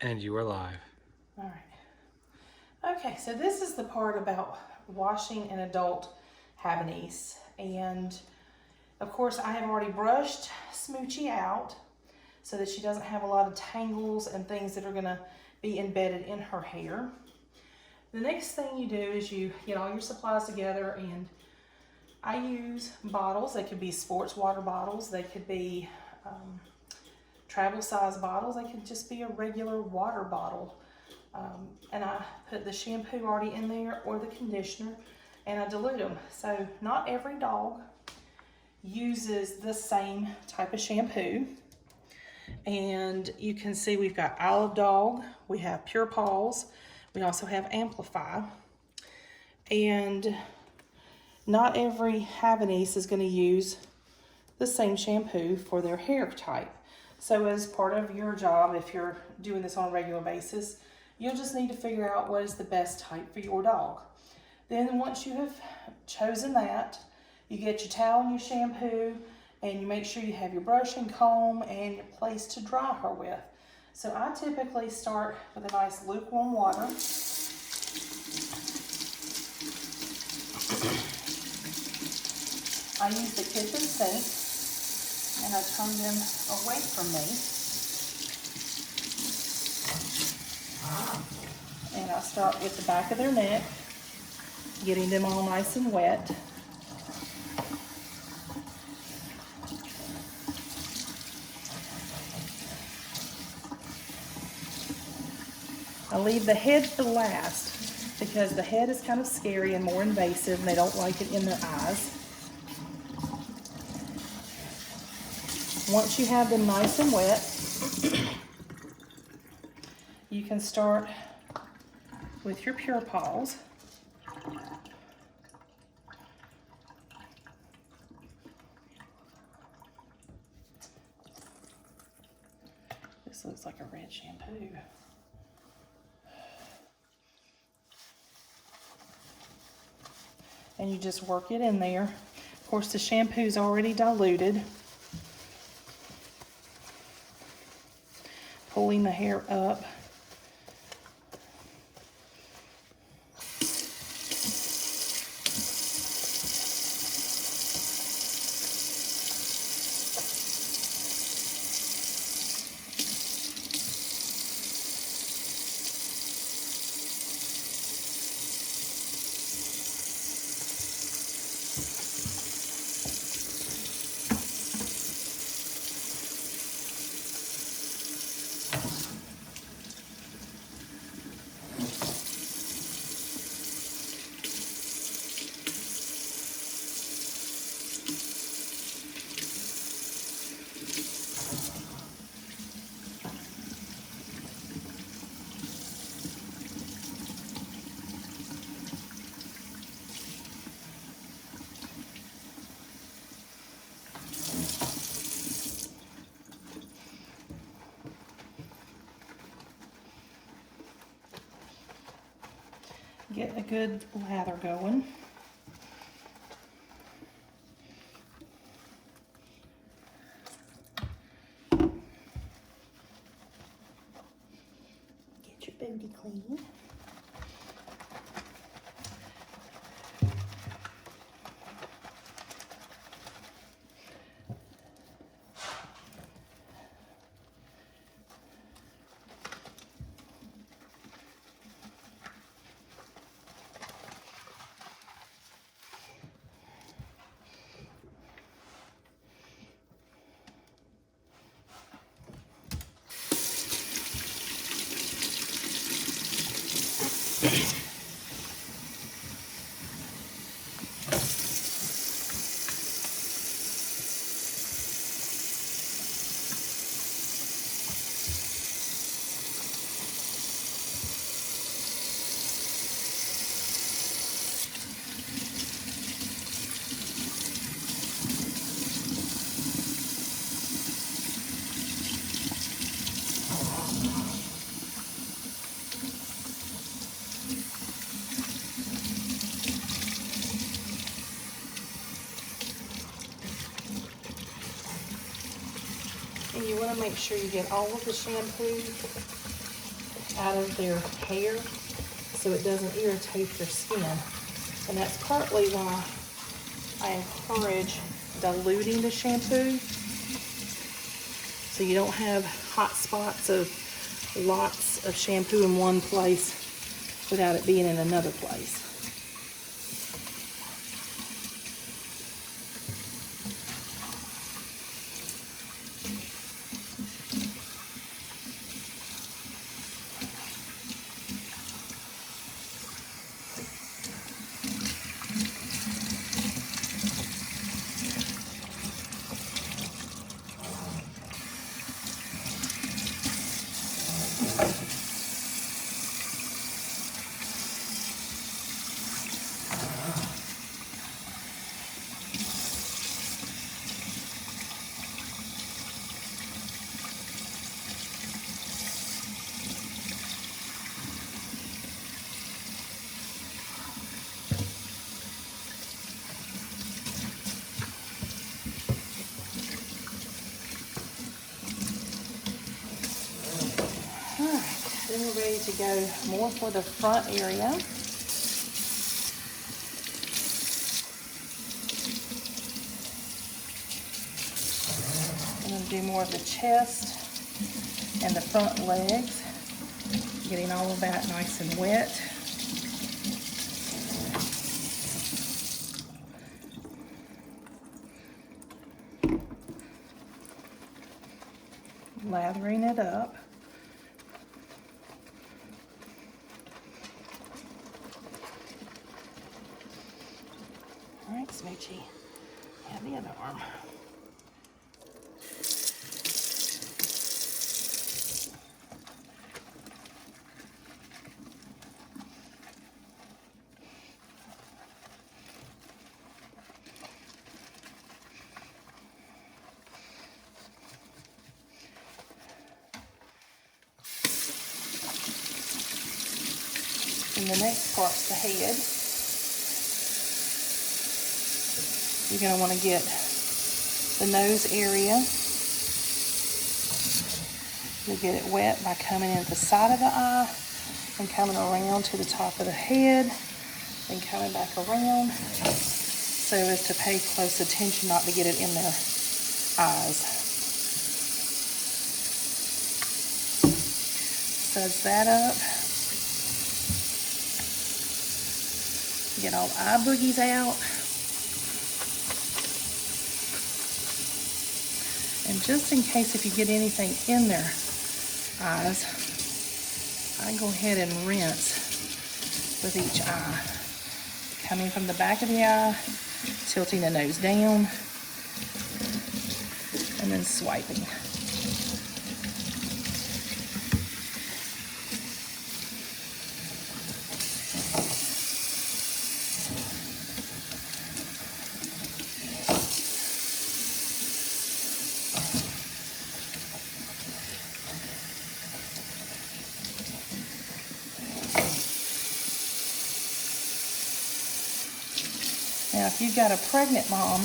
And you are live. All right. Okay, so this is the part about washing an adult Havanese. And of course, I have already brushed Smoochie out so that she doesn't have a lot of tangles and things that are gonna be embedded in her hair. The next thing you do is you get all your supplies together, and I use bottles. They could be sports water bottles. They could be travel size bottles. They could just be a regular water bottle. And I put the shampoo already in there or the conditioner, and I dilute them. So not every dog uses the same type of shampoo. And you can see we've got Olive Dog, we have Pure Paws, we also have Amplify. And not every Havanese is going to use the same shampoo for their hair type. So as part of your job, if you're doing this on a regular basis, you'll just need to figure out what is the best type for your dog. Then once you have chosen that, you get your towel and your shampoo, and you make sure you have your brush and comb and your place to dry her with. So I typically start with a nice lukewarm water. I use the kitchen sink and I turn them away from me. And I start with the back of their neck, getting them all nice and wet. I leave the head for last because the head is kind of scary and more invasive, and they don't like it in their eyes. Once you have them nice and wet, you can start with your Pure Paws. This looks like a red shampoo. And you just work it in there. Of course, the shampoo's already diluted. Pulling the hair up. Get a good lather going. Get your booty clean. And you want to make sure you get all of the shampoo out of their hair so it doesn't irritate their skin. And that's partly why I encourage diluting the shampoo so you don't have hot spots of lots of shampoo in one place without it being in another place. Then we're ready to go more for the front area. I'm going to do more of the chest and the front legs, getting all of that nice and wet. Lathering it up. All right, Smoochie, and the other arm. And the next part's the head. You're going to want to get the nose area. You'll get it wet by coming in at the side of the eye and coming around to the top of the head and coming back around so as to pay close attention not to get it in their eyes. Suds that up. Get all the eye boogies out. And just in case if you get anything in their eyes, I go ahead and rinse with each eye. Coming from the back of the eye, tilting the nose down, and then swiping. Now, if you've got a pregnant mom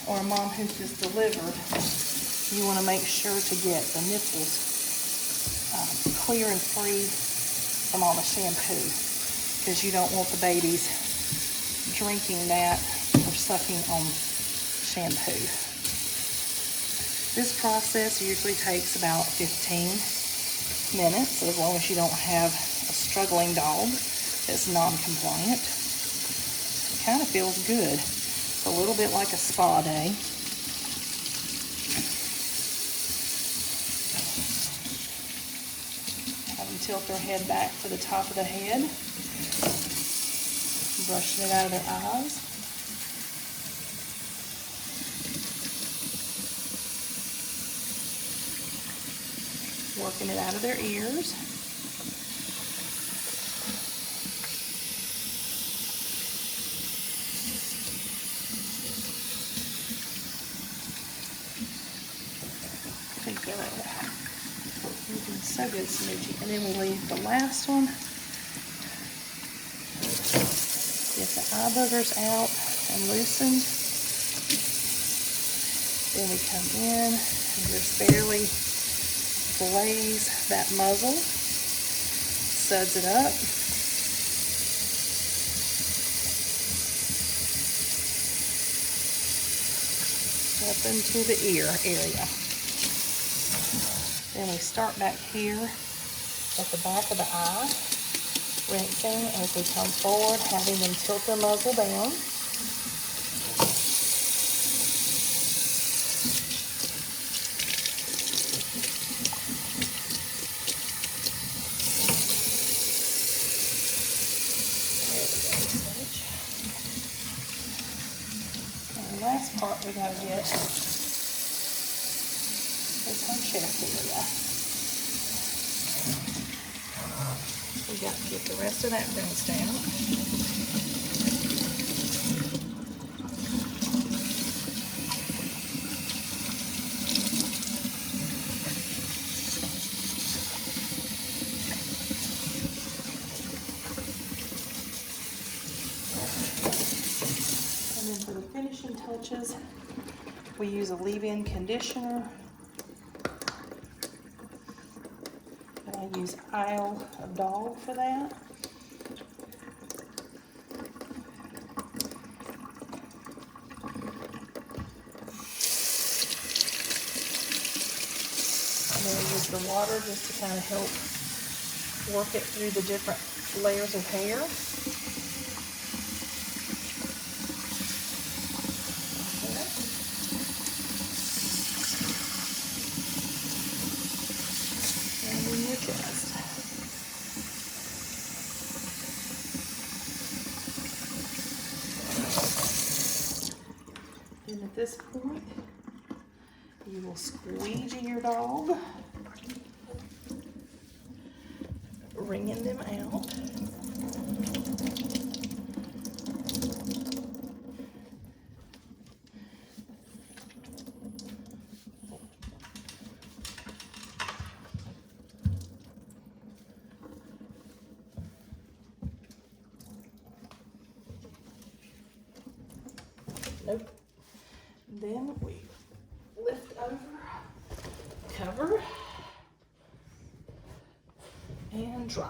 or a mom who's just delivered, you want to make sure to get the nipples clear and free from all the shampoo, because you don't want the babies drinking that or sucking on shampoo. This process usually takes about 15 minutes, as long as you don't have a struggling dog that's non-compliant. Kind of feels good. It's a little bit like a spa day. Have them tilt their head back to the top of the head. Brushing it out of their eyes. Working it out of their ears. Good. You're doing so good, Smoochie. And then we leave the last one. Get the eye boogers out and loosened. Then we come in and just barely flays that muzzle, suds it up. Up into the ear area. Then we start back here at the back of the eye, rinsing as we come forward, having them tilt the muzzle down. And the last part we gotta get is our chest area. We got to get the rest of that rinsed out. And then for the finishing touches, we use a leave-in conditioner. And I use Isle of Dog for that. And then we use the water just to kind of help work it through the different layers of hair. Chest. And at this point, you will squeegee your dog, wringing them out. Nope. Then we lift over, cover, and dry.